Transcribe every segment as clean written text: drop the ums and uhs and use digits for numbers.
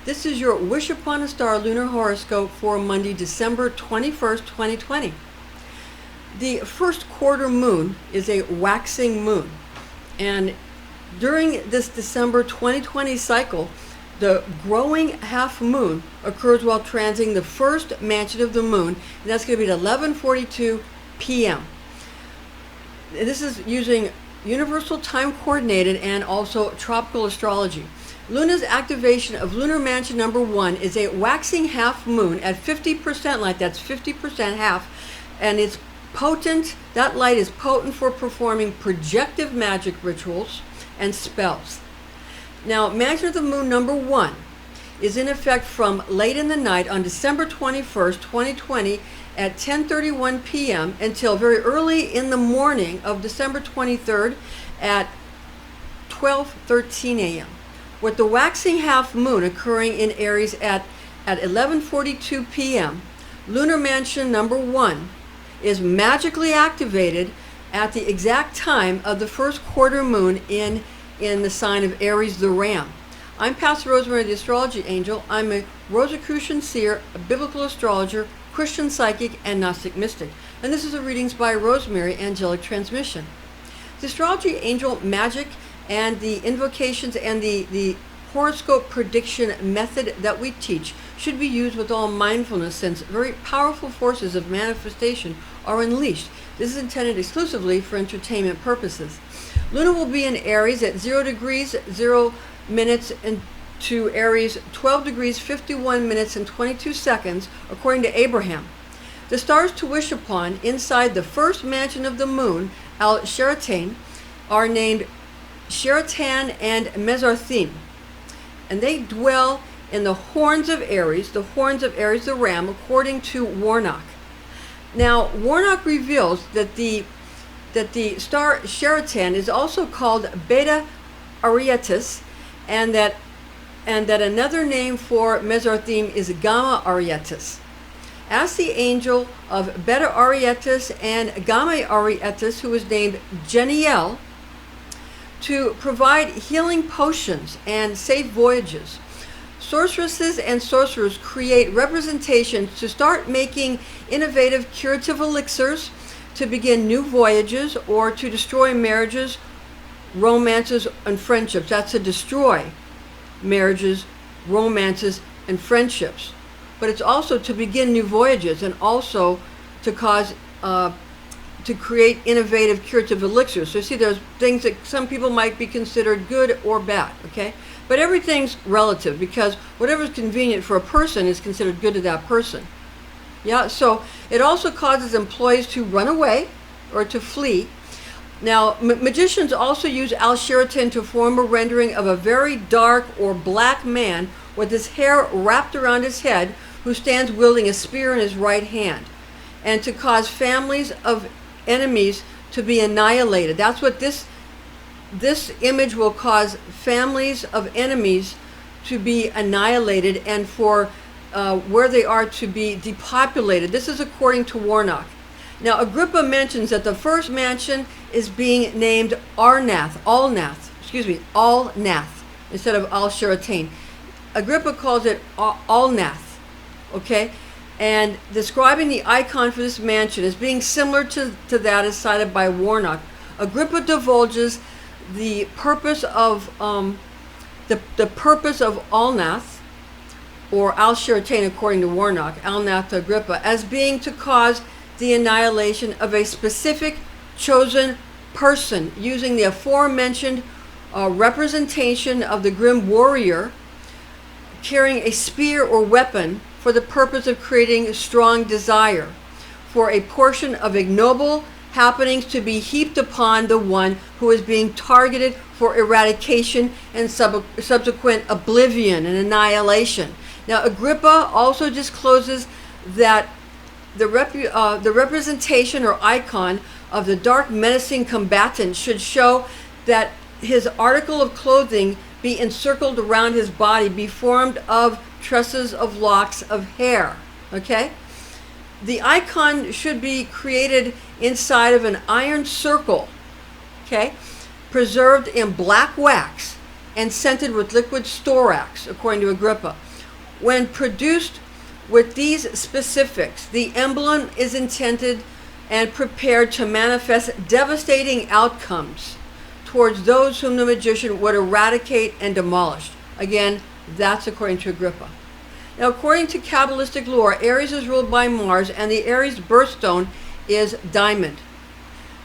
This is your Wish Upon a Star Lunar Horoscope for Monday, December 21st, 2020. The first quarter moon is a waxing moon. And during this December 2020 cycle, the growing half moon occurs while transiting the first mansion of the moon, and that's going to be at 11:42 p.m. This is using universal time coordinated and also tropical astrology. Luna's activation of lunar mansion number 1 is a waxing half moon at 50% light. That's 50% half, and it's potent. That light is potent for performing projective magic rituals and spells. Now, mansion of the moon number 1 is in effect from late in the night on December 21st, 2020 at 10:31 p.m. until very early in the morning of December 23rd at 12:13 a.m. With the waxing half moon occurring in Aries at 11:42 p.m., lunar mansion number 1 is magically activated at the exact time of the first quarter moon in the sign of Aries the Ram. I'm Pastor Rosemary, the Astrology Angel. I'm a Rosicrucian seer, a biblical astrologer, Christian psychic, and Gnostic mystic. And this is a Readings by Rosemary angelic transmission. The Astrology Angel Magick and the invocations and the horoscope prediction method that we teach should be used with all mindfulness, since very powerful forces of manifestation are unleashed. This is intended exclusively for entertainment purposes. Luna will be in Aries at 0 degrees 0 minutes and to Aries 12 degrees 51 minutes and 22 seconds according to Abraham. The stars to wish upon inside the first mansion of the moon, Sheratan, are named Sheratan and Mesarthim, and they dwell in the horns of Aries, the ram, according to Warnock. Now, Warnock reveals that the star Sheratan is also called Beta Arietis, and that another name for Mesarthim is Gamma Arietis. Ask the angel of Beta Arietis and Gamma Arietis, who is named Geniel, to provide healing potions and safe voyages. Sorceresses and sorcerers create representations to start making innovative curative elixirs, to begin new voyages, or to destroy marriages, romances, and friendships. That's to destroy marriages, romances, and friendships. But it's also to begin new voyages, and also to cause to create innovative curative elixirs. So you see, there's things that some people might be considered good or bad, okay? But everything's relative, because whatever's convenient for a person is considered good to that person. Yeah, so it also causes employees to run away or to flee. Now, magicians also use Sheratan to form a rendering of a very dark or black man with his hair wrapped around his head, who stands wielding a spear in his right hand, and to cause families of enemies to be annihilated. That's what this image will cause: families of enemies to be annihilated, and for where they are to be depopulated. This is according to Warnock. Now, Agrippa mentions that the first mansion is being named Alnath, instead of Sheratan. Agrippa calls it Alnath, okay? And describing the icon for this mansion as being similar to that as cited by Warnock. Agrippa divulges the purpose of the purpose of Alnath, or Sheratan according to Warnock, Alnath to Agrippa, as being to cause the annihilation of a specific chosen person, using the aforementioned representation of the grim warrior carrying a spear or weapon for the purpose of creating a strong desire for a portion of ignoble happenings to be heaped upon the one who is being targeted for eradication and subsequent oblivion and annihilation. Now, Agrippa also discloses that the representation or icon of the dark menacing combatant should show that his article of clothing be encircled around his body, be formed of tresses of locks of hair, okay? The icon should be created inside of an iron circle, okay, preserved in black wax and scented with liquid storax, according to Agrippa. When produced with these specifics, the emblem is intended and prepared to manifest devastating outcomes towards those whom the magician would eradicate and demolish. Again, that's according to Agrippa. Now, according to Kabbalistic lore, Aries is ruled by Mars, and the Aries birthstone is diamond.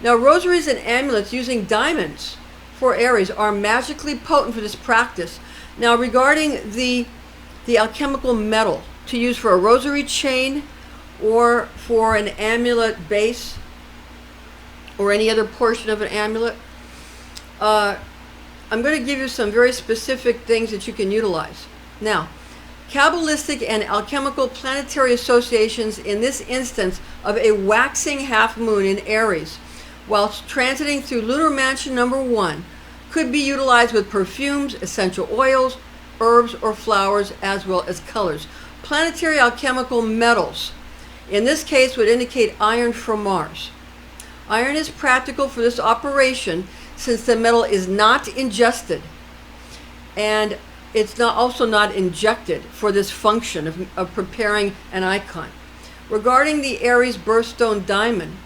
Now, rosaries and amulets using diamonds for Aries are magically potent for this practice. Now, regarding the alchemical metal to use for a rosary chain or for an amulet base or any other portion of an amulet, I'm going to give you some very specific things that you can utilize. Now, Kabbalistic and alchemical planetary associations in this instance of a waxing half moon in Aries, whilst transiting through lunar mansion number 1, could be utilized with perfumes, essential oils, herbs, or flowers, as well as colors. Planetary alchemical metals, in this case, would indicate iron for Mars. Iron is practical for this operation since the metal is not ingested and it's also not injected for this function of preparing an icon. Regarding the Aries birthstone diamond,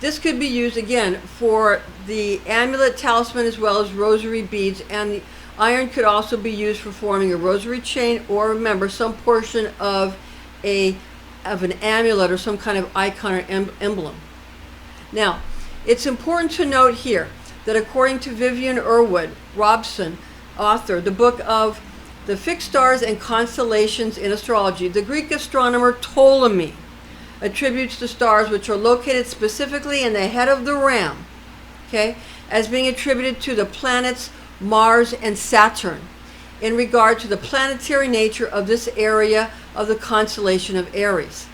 this could be used again for the amulet, talisman, as well as rosary beads, and the iron could also be used for forming a rosary chain, or remember, some portion of an amulet or some kind of icon or emblem. Now, it's important to note here that according to Vivian Irwood Robson, author, the book of The Fixed Stars and Constellations in Astrology, the Greek astronomer Ptolemy attributes the stars, which are located specifically in the head of the ram, okay, as being attributed to the planets Mars and Saturn in regard to the planetary nature of this area of the constellation of Aries.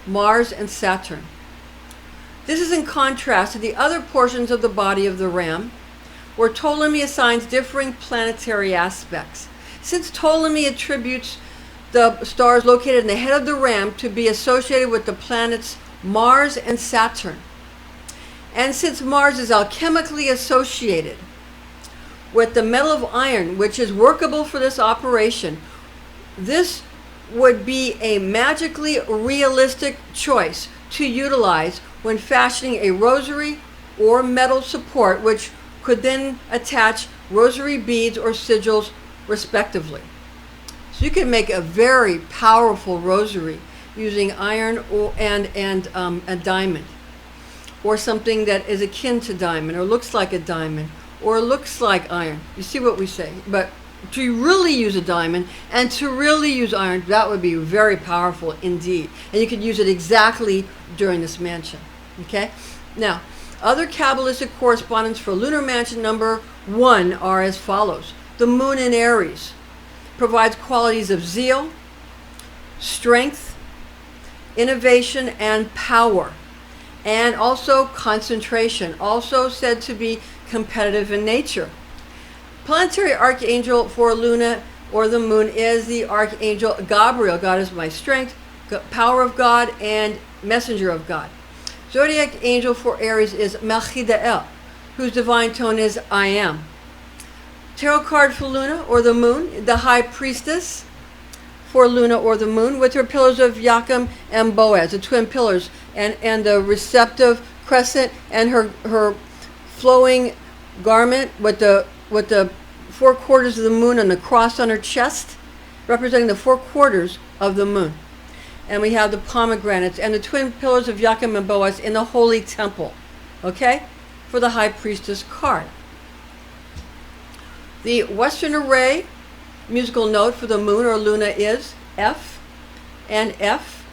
Mars and Saturn. This is in contrast to the other portions of the body of the ram, where Ptolemy assigns differing planetary aspects. Since Ptolemy attributes the stars located in the head of the ram to be associated with the planets Mars and Saturn, and since Mars is alchemically associated with the metal of iron, which is workable for this operation, this would be a magically realistic choice to utilize when fashioning a rosary or metal support, which could then attach rosary beads or sigils respectively. So you can make a very powerful rosary using iron and a diamond, or something that is akin to diamond, or looks like a diamond, or looks like iron. You see what we say? But to really use a diamond and to really use iron, that would be very powerful indeed. And you could use it exactly during this mansion. Okay? Now, other Kabbalistic correspondence for lunar mansion number 1 are as follows. The moon in Aries provides qualities of zeal, strength, innovation, and power, and also concentration, also said to be competitive in nature. Planetary archangel for Luna or the moon is the archangel Gabriel. God is my strength, power of God, and messenger of God. Zodiac angel for Aries is Int'l, whose divine tone is I am. Tarot card for Luna or the moon, the high priestess for Luna or the moon, with her pillars of Joachim and Boaz, the twin pillars, and the receptive crescent, and her flowing garment with the 4 quarters of the moon and the cross on her chest, representing the 4 quarters of the moon. And we have the pomegranates and the twin pillars of Joachim and Boaz in the holy temple, okay, for the high priestess card. The Western array musical note for the moon or Luna is F, and F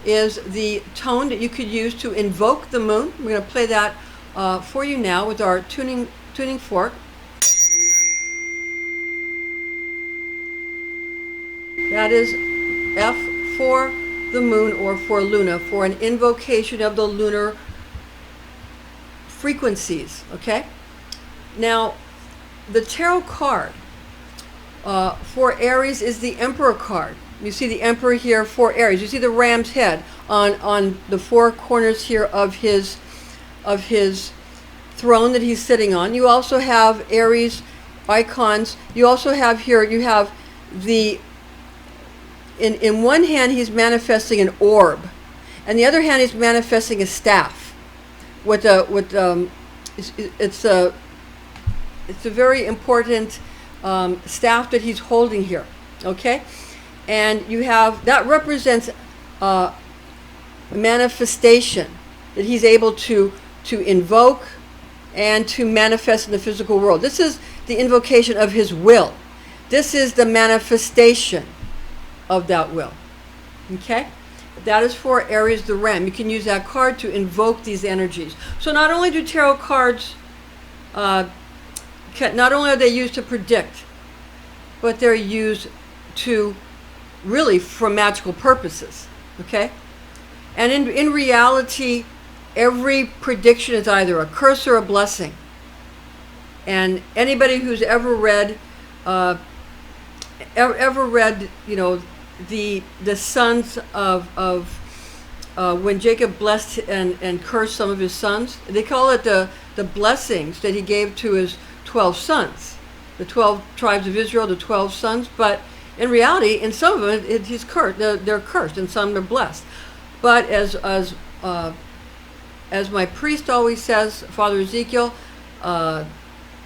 is the tone that you could use to invoke the moon. We're going to play that for you now with our tuning fork. That is F for the moon or for Luna, for an invocation of the lunar frequencies, okay? Now, the tarot card for Aries is the Emperor card. You see the Emperor here for Aries. You see the ram's head on the 4 corners here of his throne that he's sitting on. You also have Aries icons. You also have here, you have the in one hand he's manifesting an orb, and the other hand he's manifesting a staff. It's a very important staff that he's holding here. Okay, and you have that represents manifestation that he's able to invoke and to manifest in the physical world. This is the invocation of his will. This is the manifestation of that will. Okay? That is for Aries the Ram. You can use that card to invoke these energies. So not only do tarot cards, not only are they used to predict, but they're used to really for magical purposes. Okay? And in reality, every prediction is either a curse or a blessing. And anybody who's ever read, the sons of when Jacob blessed and cursed some of his sons, they call it the blessings that he gave to his 12 sons, the 12 tribes of Israel, the 12 sons. But in reality, in some of them, he's cursed. They're cursed, and some are blessed. But as my priest always says, Father Ezekiel,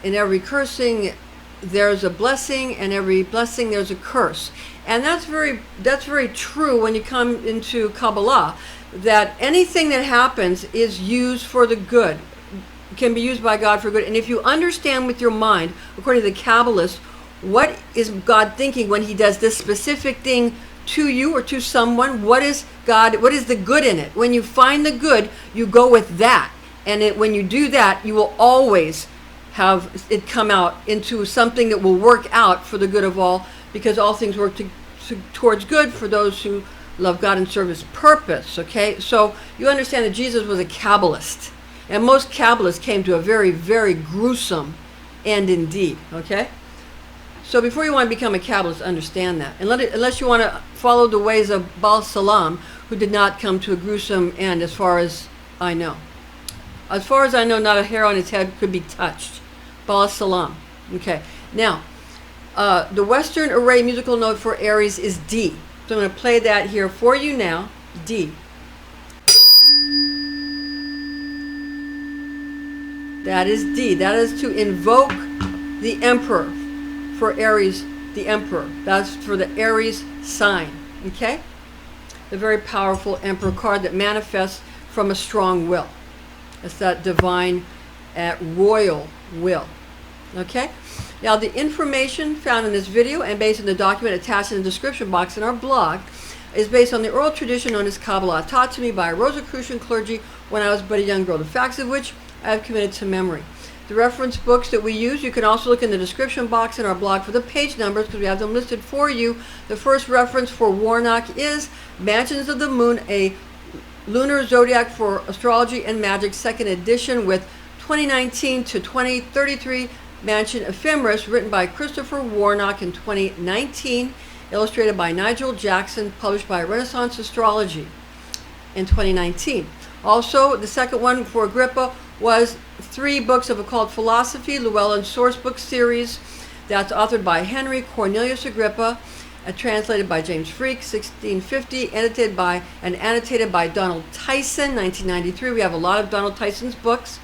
in every cursing there's a blessing, and every blessing there's a curse. And that's very true when you come into Kabbalah, that anything that happens is used for the good, can be used by God for good. And if you understand with your mind, according to the Kabbalists, what is God thinking when he does this specific thing to you or to someone, what is the good in it? When you find the good, you go with that. And when you do that, you will always have it come out into something that will work out for the good of all, because all things work towards good for those who love God and serve his purpose. Okay, so you understand that Jesus was a Kabbalist, and most Kabbalists came to a very, very gruesome end indeed. Okay, so before you want to become a Kabbalist, understand that, unless you want to follow the ways of Baal Salam, who did not come to a gruesome end, as far as I know. As far as I know, not a hair on his head could be touched. Baal Salam. Okay. Now, the Western array musical note for Aries is D. So I'm going to play that here for you now. D. That is D. That is to invoke the Emperor for Aries, the Emperor. That's for the Aries sign. Okay? The very powerful Emperor card that manifests from a strong will. It's that divine, royal will. Okay? Now, the information found in this video and based on the document attached in the description box in our blog is based on the oral tradition known as Kabbalah, taught to me by a Rosicrucian clergy when I was but a young girl, the facts of which I have committed to memory. The reference books that we use, you can also look in the description box in our blog for the page numbers, because we have them listed for you. The first reference for Warnock is Mansions of the Moon, a Lunar Zodiac for Astrology and Magic, 2nd edition, with 2019 to 2033 Mansion Ephemeris, written by Christopher Warnock in 2019, illustrated by Nigel Jackson, published by Renaissance Astrology in 2019. Also, the second one for Agrippa was 3 books of occult philosophy, Llewellyn Source Book Series. That's authored by Henry Cornelius Agrippa, translated by James Freak, 1650, edited by and annotated by Donald Tyson, 1993. We have a lot of Donald Tyson's books.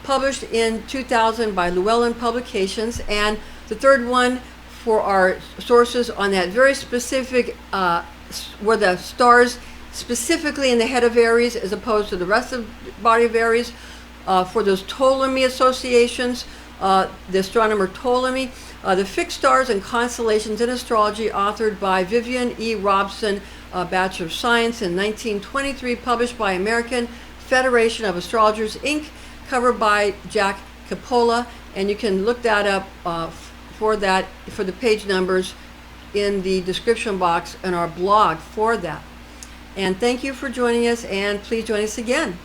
Published in 2000 by Llewellyn Publications. And the third one for our sources on that very specific, where the stars specifically in the head of Aries as opposed to the rest of the body of Aries, for those Ptolemy associations, the astronomer Ptolemy, the fixed stars and constellations in astrology, authored by Vivian E. Robson, Bachelor of Science in 1923, published by American Federation of Astrologers, Inc., covered by Jack Capola, and you can look that up for the page numbers in the description box in our blog for that. And thank you for joining us, and please join us again.